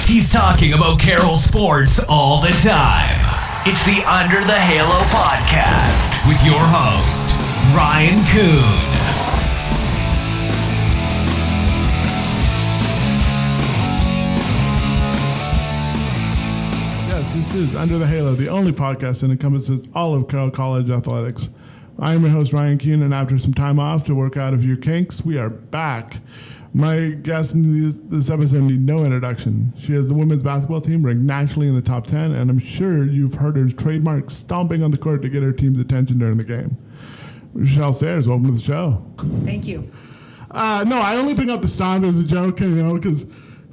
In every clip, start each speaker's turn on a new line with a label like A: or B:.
A: He's talking about Carroll sports all the time. It's the Under the Halo podcast with your host, Ryan Kuhn.
B: This is Under the Halo, the only podcast that encompasses all of Carroll College athletics. I am your host, Ryan Kuhn, and after some time off to work out a few kinks, we are back. My guest in this episode need no introduction. She has the women's basketball team ranked nationally in the top 10, and I'm sure you've heard her trademark stomping on the court to get her team's attention during the game. Rachelle Sayers, welcome to the show.
C: Thank you.
B: No, I only bring up the stomp as a joke, because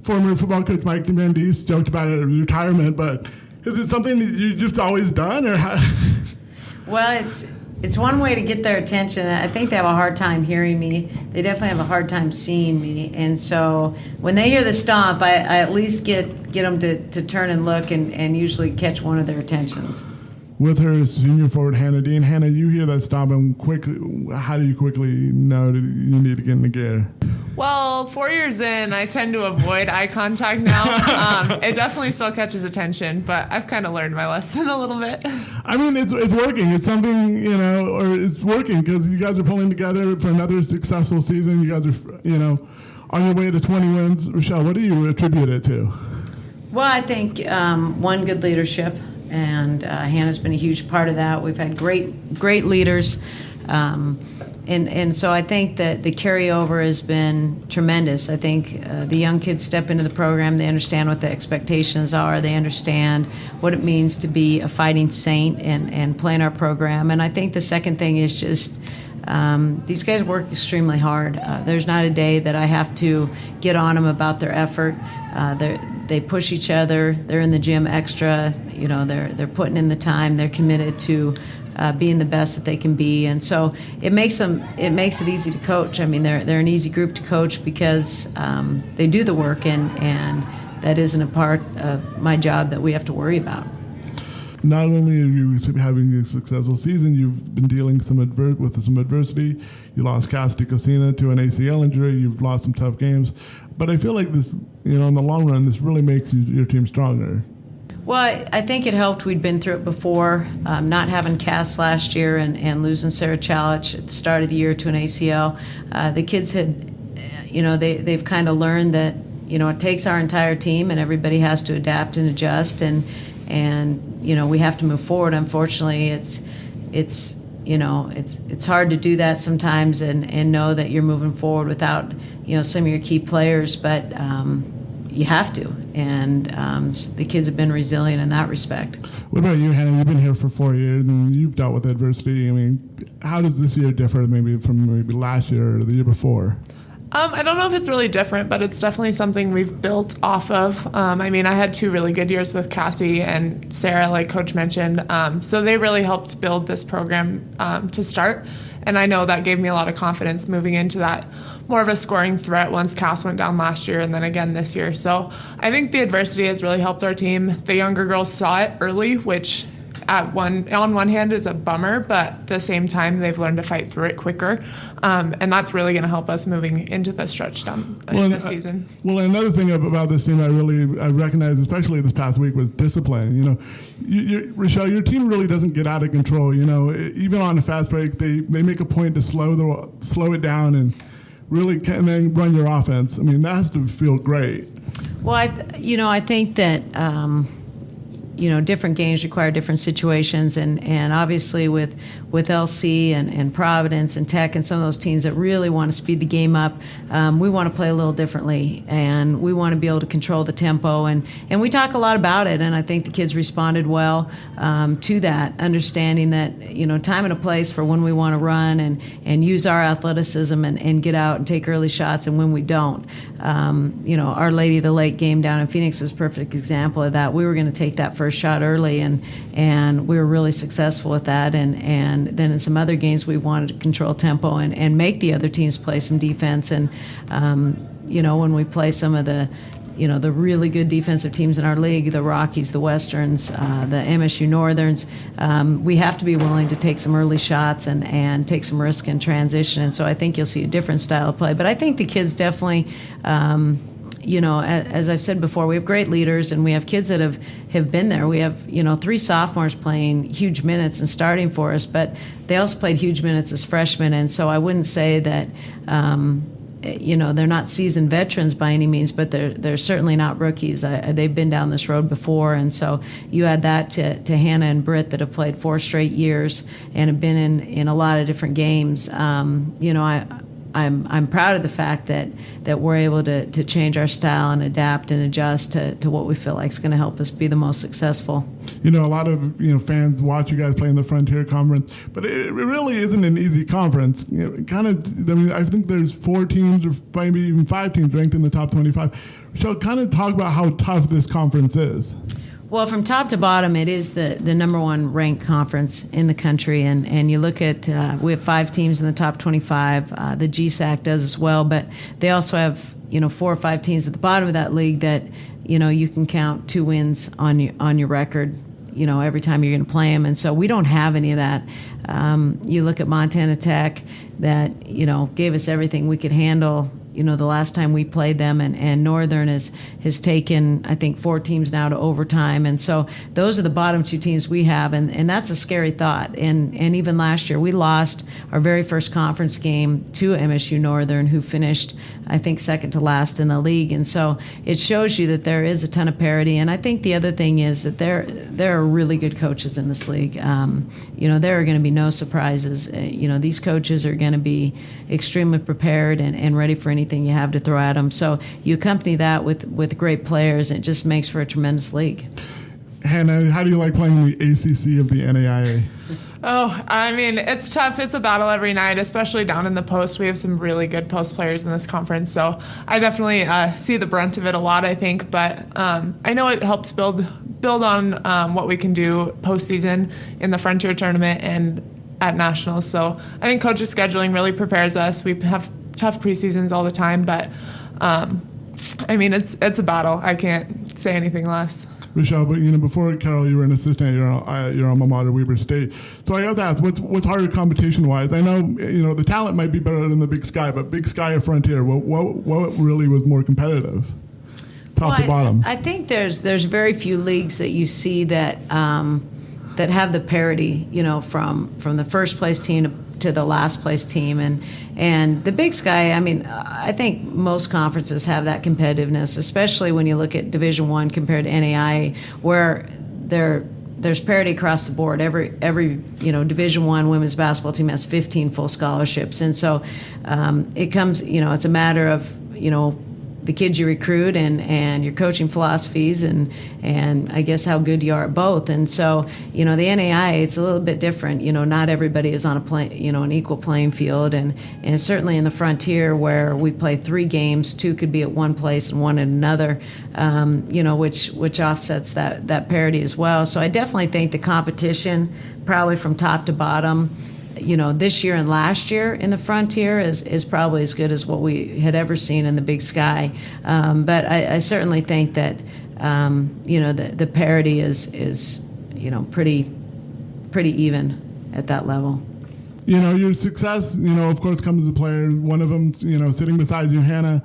B: former football coach Mike Van Diest joked about it at retirement, but is it something that you've just always done, or how?
C: Well, it's one way to get their attention. I think they have a hard time hearing me. They definitely have a hard time seeing me. And so when they hear the stomp, I at least get them to turn and look and usually catch one of their attentions.
B: With her senior forward, Hannah Dean. Hannah, you hear that stomp, and how do you quickly know that you need to get in the gear?
D: Well, 4 years in, I tend to avoid eye contact now. It definitely still catches attention, but I've kind of learned my lesson a little bit.
B: I mean, it's working. It's something, or it's working because you guys are pulling together for another successful season. You guys are, on your way to 20 wins. Rachelle, what do you attribute it to?
C: Well, I think, one, good leadership, and Hannah's been a huge part of that. We've had great leaders. And so I think that the carryover has been tremendous. I think the young kids step into the program. They understand what the expectations are. They understand what it means to be a fighting saint and play in our program. And I think the second thing is just these guys work extremely hard. There's not a day that I have to get on them about their effort. They push each other. They're in the gym extra. They're putting in the time. They're committed to being the best that they can be, and so it makes it easy to coach. I mean, they're an easy group to coach because they do the work, and that isn't a part of my job that we have to worry about.
B: Not only are you having a successful season, you've been dealing with some adversity. You lost Cassidy Cosina to an ACL injury. You've lost some tough games, but I feel like this, in the long run, this really makes your team stronger.
C: Well, I think it helped. We'd been through it before, not having Cass last year and losing Sarah Chalich at the start of the year to an ACL. The kids had, they've kind of learned that, it takes our entire team and everybody has to adapt and adjust and we have to move forward. Unfortunately, it's hard to do that sometimes and know that you're moving forward without, some of your key players, but you have to, and the kids have been resilient in that respect.
B: What about you, Hannah? You've been here for 4 years, and you've dealt with adversity. I mean, how does this year differ from last year or the year before?
D: I don't know if it's really different, but it's definitely something we've built off of. I had 2 really good years with Cassie and Sarah, like Coach mentioned, so they really helped build this program to start, and I know that gave me a lot of confidence moving into that more of a scoring threat once Cass went down last year and then again this year. So I think the adversity has really helped our team. The younger girls saw it early, which on one hand is a bummer, but at the same time they've learned to fight through it quicker, and that's really going to help us moving into the stretch down this season. Well,
B: another thing about this team I recognize, especially this past week, was discipline. Rachelle, your team really doesn't get out of control. Even on a fast break, they make a point to slow it down and really can then run your offense. I mean, that has to feel great.
C: Well, I think that different games require different situations, and obviously with LC and Providence and Tech and some of those teams that really want to speed the game up, we want to play a little differently, and we want to be able to control the tempo, and we talk a lot about it, and I think the kids responded well to that, understanding that time and a place for when we want to run and use our athleticism and get out and take early shots, and when we don't. Our Lady of the Lake game down in Phoenix is a perfect example of that. We were going to take that first shot early, and we were really successful with that, and then in some other games we wanted to control tempo and make the other teams play some defense, and when we play some of the the really good defensive teams in our league, the Rockies, the Westerns, the MSU Northerns, we have to be willing to take some early shots and take some risk in transition. And so I think you'll see a different style of play. But I think the kids definitely as I've said before, we have great leaders and we have kids that have been there. We have, 3 sophomores playing huge minutes and starting for us, but they also played huge minutes as freshmen. And so I wouldn't say that, they're not seasoned veterans by any means, but they're certainly not rookies. They've been down this road before. And so you add that to Hannah and Britt that have played 4 straight years and have been in a lot of different games. I'm proud of the fact that we're able to change our style and adapt and adjust to what we feel like is going to help us be the most successful.
B: A lot of fans watch you guys play in the Frontier Conference, but it really isn't an easy conference. I think there's 4 teams or maybe even 5 teams ranked in the top 25. So kind of talk about how tough this conference is.
C: Well, from top to bottom, it is the number 1 ranked conference in the country. And you look at, we have 5 teams in the top 25. The GSAC does as well. But they also have, 4 or 5 teams at the bottom of that league that, you can count 2 wins on your record, every time you're going to play them. And so we don't have any of that. You look at Montana Tech that, gave us everything we could handle the last time we played them, and Northern has taken, I think, 4 teams now to overtime. And so those are the bottom 2 teams we have, and that's a scary thought. And even last year, we lost our very first conference game to MSU Northern, who finished, I think, second to last in the league. And so it shows you that there is a ton of parity. And I think the other thing is that there are really good coaches in this league. There are going to be no surprises. These coaches are going to be extremely prepared and ready for anything you have to throw at them. So you accompany that with great players, and it just makes for a tremendous league.
B: Hannah, how do you like playing in the ACC of the NAIA?
D: Oh, I mean, it's tough. It's a battle every night, especially down in the post. We have some really good post players in this conference, so I definitely see the brunt of it a lot, I think. But I know it helps build on what we can do postseason in the Frontier Tournament and at Nationals. So I think coaches' scheduling really prepares us. We have tough preseasons all the time, but it's a battle. I can't say anything less.
B: Rachelle, but before Carroll, you were an assistant at your alma mater, Weber State. So I have to ask, what's harder competition-wise? I know the talent might be better than the Big Sky, but Big Sky or Frontier, what really was more competitive, top to bottom?
C: I think there's very few leagues that you see that have the parity, from the first place team to the last place team, and the Big Sky. I think most conferences have that competitiveness, especially when you look at Division I compared to NAIA, where there's parity across the board. Every Division I women's basketball team has 15 full scholarships, and so it comes. It's a matter of the kids you recruit and your coaching philosophies and I guess how good you are at both. And so, the NAIA, it's a little bit different. Not everybody is on an equal playing field. And certainly in the Frontier, where we play 3 games, 2 could be at one place and 1 at another, which offsets that parity as well. So I definitely think the competition, probably from top to bottom, this year and last year in the Frontier is probably as good as what we had ever seen in the Big Sky. But I certainly think that, the parity is pretty even at that level.
B: Your success, of course, comes as a player. One of them, sitting beside you, Hannah.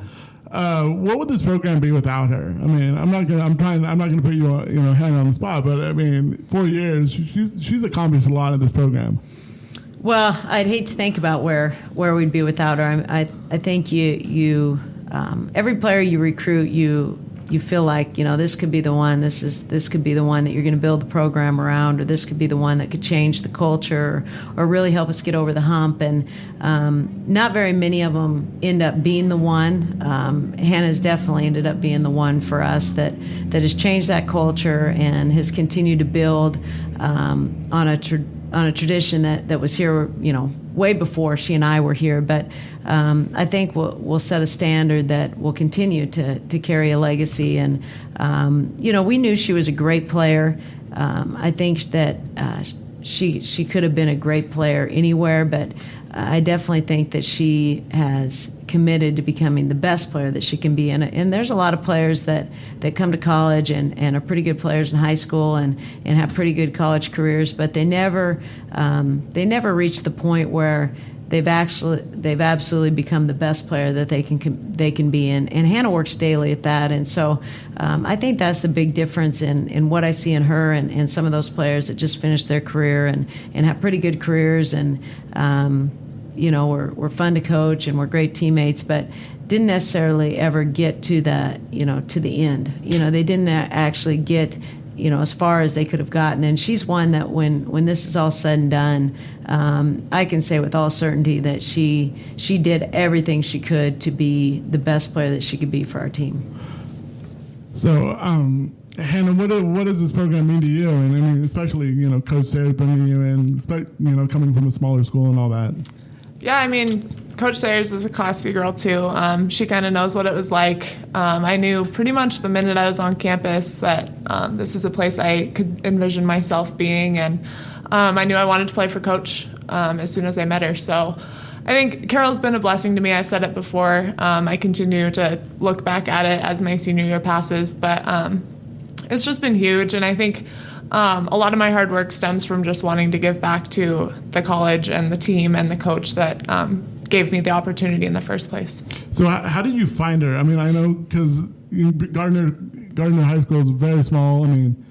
B: What would this program be without her? I'm not gonna put you, Hannah on the spot, but 4 years, she's accomplished a lot in this program.
C: Well, I'd hate to think about where we'd be without her. I think you every player you recruit, you feel like this could be the one. This could be the one that you're going to build the program around, or this could be the one that could change the culture, or really help us get over the hump. And not very many of them end up being the one. Hannah's definitely ended up being the one for us that has changed that culture and has continued to build on a tradition that was here, way before she and I were here. But I think we'll set a standard that will continue to carry a legacy. And, we knew she was a great player. I think that she could have been a great player anywhere, but I definitely think that she has committed to becoming the best player that she can be. And there's a lot of players that come to college and are pretty good players in high school and have pretty good college careers, but they never reach the point where they've absolutely become the best player that they can be. And Hannah works daily at that. And so I think that's the big difference in what I see in her and some of those players that just finished their career and have pretty good careers and we're fun to coach and we're great teammates, but didn't necessarily ever get to to the end. They didn't actually get as far as they could have gotten. And she's one that when this is all said and done, I can say with all certainty that she did everything she could to be the best player that she could be for our team.
B: So, Hannah, what does this program mean to you? And I mean, especially, Coach Sayers bringing you in, coming from a smaller school and all that. Yeah,
D: I mean, Coach Sayers is a classy girl, too. She kind of knows what it was like. I knew pretty much the minute I was on campus that this is a place I could envision myself being, and I knew I wanted to play for Coach as soon as I met her. So I think Carroll's been a blessing to me. I've said it before. I continue to look back at it as my senior year passes, but it's just been huge, and I think a lot of my hard work stems from just wanting to give back to the college and the team and the coach that gave me the opportunity in the first place.
B: So how did you find her? I mean, I know because Gardner High School is very small. I mean,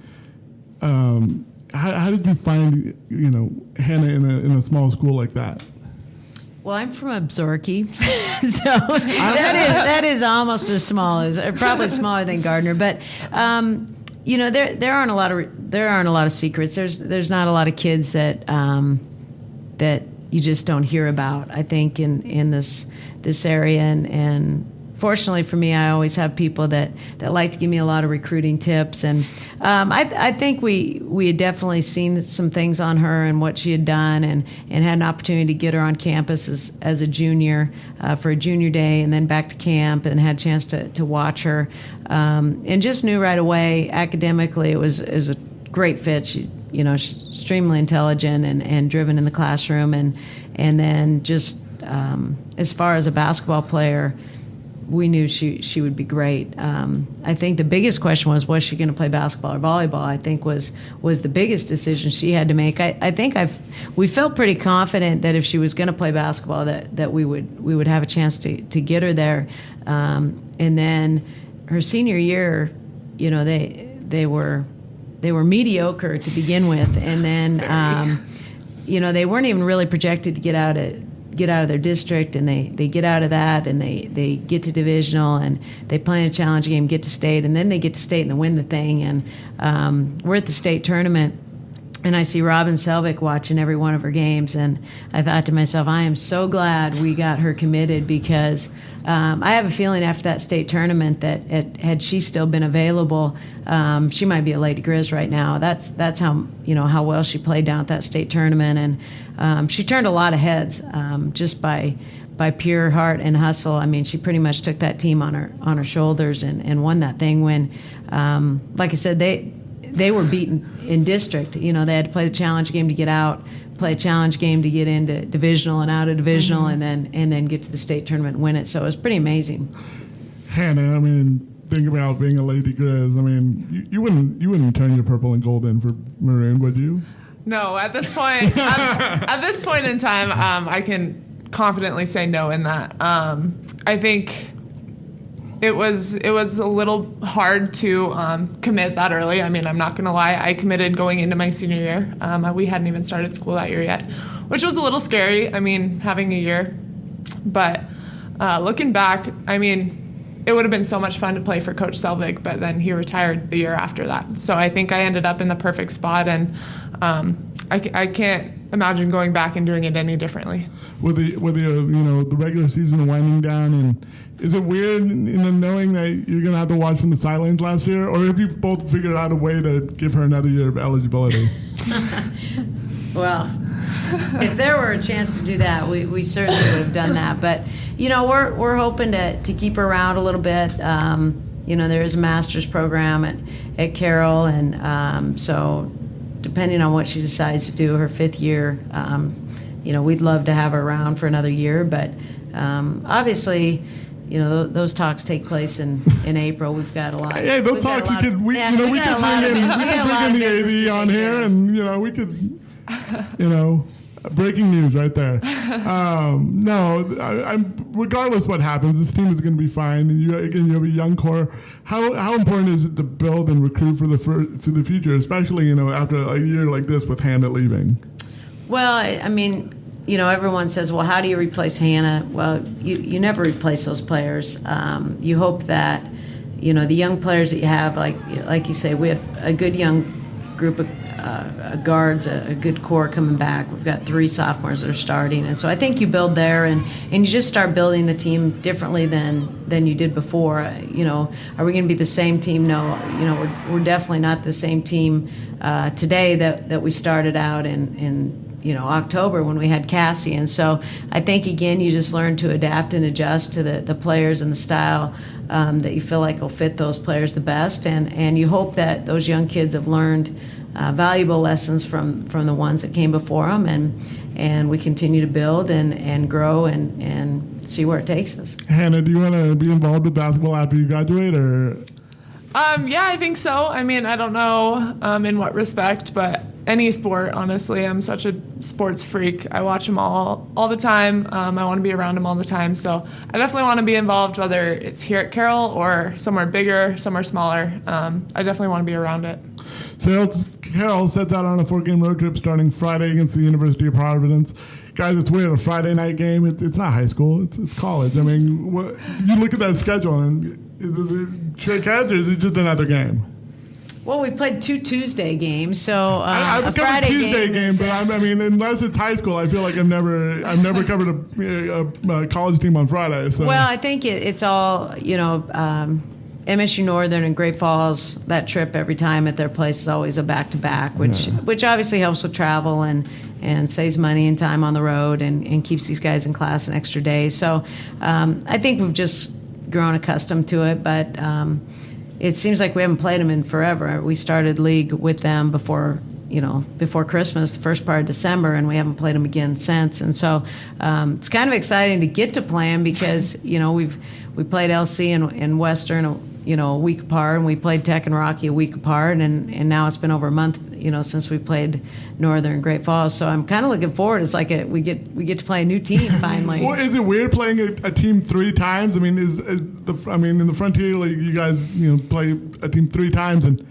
B: how did you find Hannah in a small school like that?
C: Well, I'm from Absaroka, so that is almost as small as, probably smaller than Gardner, but. There aren't a lot of secrets. There's not a lot of kids that you just don't hear about. I think in this area, and fortunately for me, I always have people that like to give me a lot of recruiting tips. And I think we had definitely seen some things on her and what she had done, and had an opportunity to get her on campus as a junior for a junior day, and then back to camp, and had a chance to watch her, and just knew right away academically it was a great fit. She's extremely intelligent and driven in the classroom, and then just as far as a basketball player, we knew she would be great. I think the biggest question was she going to play basketball or volleyball? I think was the biggest decision she had to make. I think we felt pretty confident that if she was going to play basketball, that we would have a chance to get her there. And then her senior year, they were mediocre to begin with, and then they weren't even really projected to get out of their district, and they get out of that, and they get to divisional, and they play in a challenge game, get to state, and then they get to state and they win the thing. And we're at the state tournament, and I see Robin Selvig watching every one of her games, and I thought to myself, I am so glad we got her committed, because I have a feeling after that state tournament that had she still been available, she might be a Lady Grizz right now. That's how well she played down at that state tournament, and she turned a lot of heads just by pure heart and hustle. I mean, she pretty much took that team on her shoulders and won that thing when, like I said, they were beaten in district. They had to play the challenge game to get out, play a challenge game to get into divisional and out of divisional,
B: mm-hmm.
C: and then get to the state tournament and win it. So it was pretty amazing.
B: Hannah, I mean, think about being a Lady Grizz. I mean, you wouldn't turn your purple and gold in for maroon, would you?
D: No, at this point, at this point in time, I can confidently say no in that. I think it was a little hard to commit that early. I mean, I'm not going to lie. I committed going into my senior year. We hadn't even started school that year yet, which was a little scary. I mean, having a year. But looking back, I mean, it would have been so much fun to play for Coach Selvig, but then he retired the year after that. So I think I ended up in the perfect spot, and I can't imagine going back and doing it any differently.
B: With the the regular season winding down, and is it weird knowing that you're going to have to watch from the sidelines last year, or have you both figured out a way to give her another year of eligibility?
C: Well, if there were a chance to do that, we certainly would have done that. But we're hoping to keep her around a little bit. There is a master's program at Carroll, and so depending on what she decides to do her fifth year, we'd love to have her around for another year. But obviously, those talks take place in April. We've got a lot.
B: Hey, those talks we could bring in the AD on here, and we could Breaking news right there. I'm regardless what happens, this team is going to be fine. And you have a young core. How important is it to build and recruit for the future, especially after a year like this with Hannah leaving?
C: Well, I mean, everyone says, well, how do you replace Hannah? Well, you never replace those players. You hope that the young players that you have, like you say, we have a good young group of guards, a good core coming back. We've got 3 sophomores that are starting, and so I think you build there, and you just start building the team differently than you did before. Are we going to be the same team? No. We're definitely not the same team today that we started out in October when we had Cassie. And so I think, again, you just learn to adapt and adjust to the players and the style that you feel like will fit those players the best. And you hope that those young kids have learned valuable lessons from the ones that came before them. And we continue to build and grow and see where it takes us.
B: Hannah, do you want to be involved with basketball after you graduate, or?
D: Yeah, I think so. I mean, I don't know in what respect, but any sport, honestly. I'm such a sports freak. I watch them all the time. I want to be around them all the time. So I definitely want to be involved, whether it's here at Carroll or somewhere bigger, somewhere smaller. I definitely want to be around it.
B: So Carroll sets out on a 4-game road trip starting Friday against the University of Providence. Guys, it's weird, a Friday night game. It's not high school. It's college. I mean, you look at that schedule, and is it shake heads, or is it just another game?
C: Well, we played 2 Tuesday games, so
B: I've
C: a Friday
B: Tuesday game, but I mean, unless it's high school, I feel like I've never covered a college team on Friday. So.
C: Well, I think it's all MSU Northern and Great Falls. That trip every time at their place is always a back-to-back, which obviously helps with travel and saves money and time on the road and keeps these guys in class an extra day. So I think we've just grown accustomed to it, but it seems like we haven't played them in forever. We started league with them before Christmas, the first part of December, and we haven't played them again since. And so it's kind of exciting to get to play them because we played LC and Western a week apart, and we played Tech and Rocky a week apart, and now it's been over a month since we played Northern and Great Falls. So I'm kind of looking forward. It's like we get to play a new team finally.
B: Well, is it weird playing a team 3 times? I mean, in the Frontier League, you guys play a team 3 times, and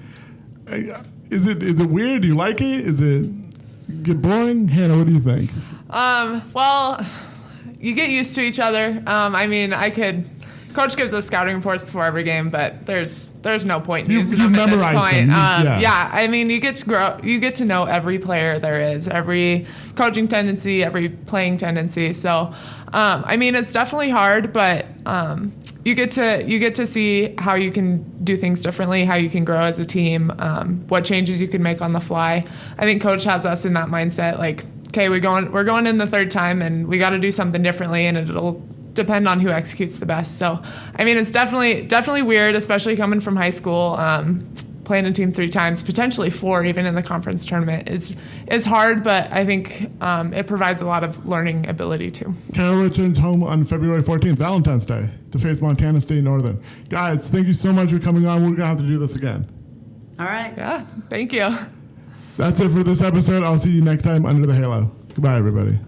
B: is it weird? Do you like it? Is it get boring? Hannah, what do you think?
D: Well, you get used to each other. I mean, Coach gives us scouting reports before every game, but there's no point in using them at this point. Yeah, I mean, you get to know every player there is, every coaching tendency, every playing tendency. So, I mean, it's definitely hard, but you get to see how you can do things differently, how you can grow as a team, what changes you can make on the fly. I think Coach has us in that mindset, like, okay, we're going in the 3rd time, and we got to do something differently, and it'll depend on who executes the best. So, I mean, it's definitely weird, especially coming from high school. Playing a team 3 times, potentially 4, even in the conference tournament, is hard, but I think it provides a lot of learning ability too.
B: Carroll returns home on February 14th, Valentine's Day, to face Montana State Northern. Guys, thank you so much for coming on. We're going to have to do this again.
C: All right.
D: Yeah, thank you.
B: That's it for this episode. I'll see you next time under the halo. Goodbye, everybody.